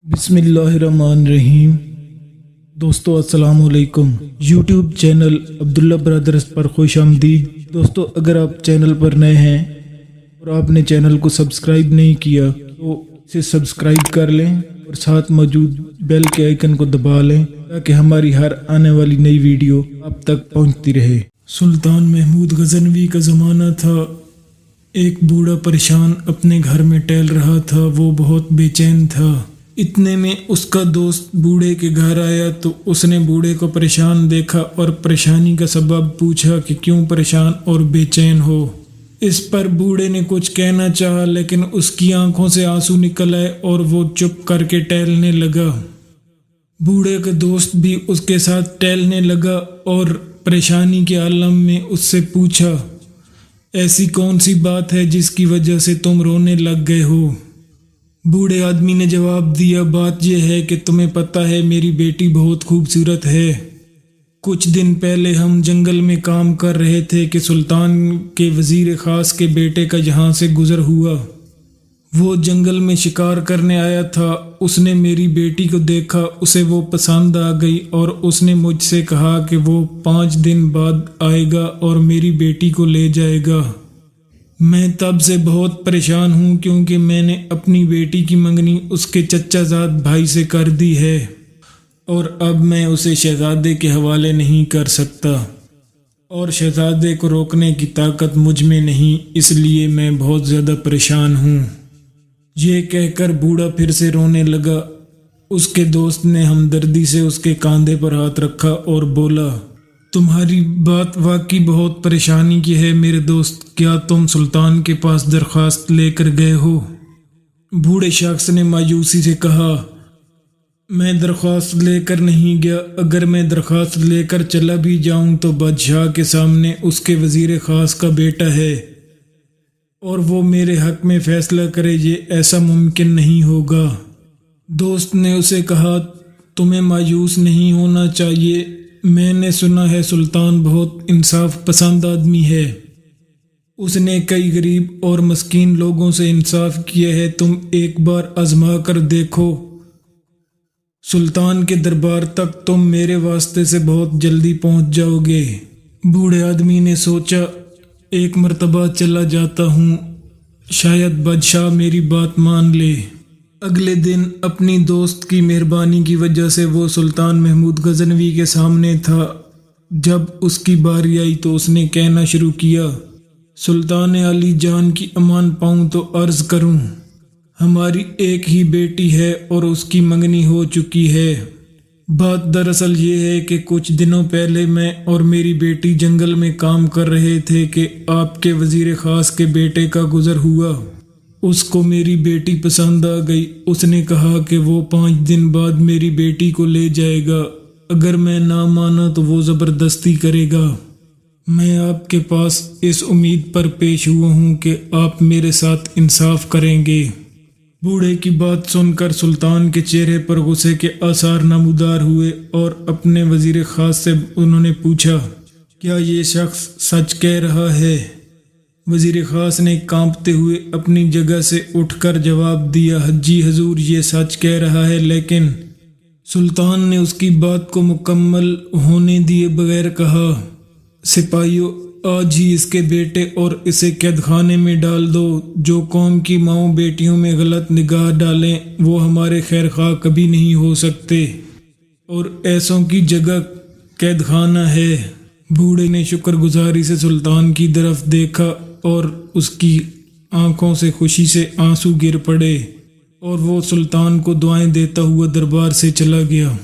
بسم اللہ الرحمن الرحیم۔ دوستو السلام علیکم۔ یوٹیوب چینل عبداللہ برادرز پر خوش آمدید۔ دوستو اگر آپ چینل پر نئے ہیں اور آپ نے چینل کو سبسکرائب نہیں کیا تو اسے سبسکرائب کر لیں اور ساتھ موجود بیل کے آئیکن کو دبا لیں تاکہ ہماری ہر آنے والی نئی ویڈیو آپ تک پہنچتی رہے۔ سلطان محمود غزنوی کا زمانہ تھا۔ ایک بوڑھا پریشان اپنے گھر میں ٹہل رہا تھا۔ وہ بہت بے چین تھا۔ اتنے میں اس کا دوست بوڑھے کے گھر آیا تو اس نے بوڑھے کو پریشان دیکھا اور پریشانی کا سبب پوچھا کہ کیوں پریشان اور بے چین ہو۔ اس پر بوڑھے نے کچھ کہنا چاہا لیکن اس کی آنکھوں سے آنسو نکل آئے اور وہ چپ کر کے ٹہلنے لگا۔ بوڑھے کا دوست بھی اس کے ساتھ ٹہلنے لگا اور پریشانی کے عالم میں اس سے پوچھا، ایسی کون سی بات ہے جس کی وجہ سے تم رونے لگ گئے ہو؟ بوڑھے آدمی نے جواب دیا، بات یہ ہے کہ تمہیں پتہ ہے میری بیٹی بہت خوبصورت ہے۔ کچھ دن پہلے ہم جنگل میں کام کر رہے تھے کہ سلطان کے وزیر خاص کے بیٹے کا یہاں سے گزر ہوا۔ وہ جنگل میں شکار کرنے آیا تھا۔ اس نے میری بیٹی کو دیکھا، اسے وہ پسند آ گئی اور اس نے مجھ سے کہا کہ وہ 5 دن بعد آئے گا اور میری بیٹی کو لے جائے گا۔ میں تب سے بہت پریشان ہوں کیونکہ میں نے اپنی بیٹی کی منگنی اس کے چچا زاد بھائی سے کر دی ہے اور اب میں اسے شہزادے کے حوالے نہیں کر سکتا اور شہزادے کو روکنے کی طاقت مجھ میں نہیں، اس لیے میں بہت زیادہ پریشان ہوں۔ یہ کہہ کر بوڑھا پھر سے رونے لگا۔ اس کے دوست نے ہمدردی سے اس کے کاندھے پر ہاتھ رکھا اور بولا، تمہاری بات واقعی بہت پریشانی کی ہے میرے دوست، کیا تم سلطان کے پاس درخواست لے کر گئے ہو؟ بوڑھے شخص نے مایوسی سے کہا، میں درخواست لے کر نہیں گیا۔ اگر میں درخواست لے کر چلا بھی جاؤں تو بادشاہ کے سامنے اس کے وزیر خاص کا بیٹا ہے اور وہ میرے حق میں فیصلہ کرے، یہ ایسا ممکن نہیں ہوگا۔ دوست نے اسے کہا، تمہیں مایوس نہیں ہونا چاہیے، میں نے سنا ہے سلطان بہت انصاف پسند آدمی ہے۔ اس نے کئی غریب اور مسکین لوگوں سے انصاف کیا ہے، تم ایک بار آزما کر دیکھو۔ سلطان کے دربار تک تم میرے واسطے سے بہت جلدی پہنچ جاؤ گے۔ بوڑھے آدمی نے سوچا، ایک مرتبہ چلا جاتا ہوں، شاید بادشاہ میری بات مان لے۔ اگلے دن اپنی دوست کی مہربانی کی وجہ سے وہ سلطان محمود غزنوی کے سامنے تھا۔ جب اس کی باری آئی تو اس نے کہنا شروع کیا، سلطان علی جان کی امان پاؤں تو عرض کروں، ہماری ایک ہی بیٹی ہے اور اس کی منگنی ہو چکی ہے۔ بات دراصل یہ ہے کہ کچھ دنوں پہلے میں اور میری بیٹی جنگل میں کام کر رہے تھے کہ آپ کے وزیر خاص کے بیٹے کا گزر ہوا۔ اس کو میری بیٹی پسند آ گئی۔ اس نے کہا کہ وہ 5 دن بعد میری بیٹی کو لے جائے گا۔ اگر میں نہ مانا تو وہ زبردستی کرے گا۔ میں آپ کے پاس اس امید پر پیش ہوا ہوں کہ آپ میرے ساتھ انصاف کریں گے۔ بوڑھے کی بات سن کر سلطان کے چہرے پر غصے کے آثار نمودار ہوئے اور اپنے وزیر خاص سے انہوں نے پوچھا، کیا یہ شخص سچ کہہ رہا ہے؟ وزیر خاص نے کانپتے ہوئے اپنی جگہ سے اٹھ کر جواب دیا، جی حضور، یہ سچ کہہ رہا ہے۔ لیکن سلطان نے اس کی بات کو مکمل ہونے دیے بغیر کہا، سپاہیوں، آج ہی اس کے بیٹے اور اسے قید خانے میں ڈال دو۔ جو قوم کی ماؤں بیٹیوں میں غلط نگاہ ڈالیں وہ ہمارے خیر خواہ کبھی نہیں ہو سکتے اور ایسوں کی جگہ قید خانہ ہے۔ بوڑھے نے شکر گزاری سے سلطان کی طرف دیکھا اور اس کی آنکھوں سے خوشی سے آنسو گر پڑے اور وہ سلطان کو دعائیں دیتا ہوا دربار سے چلا گیا۔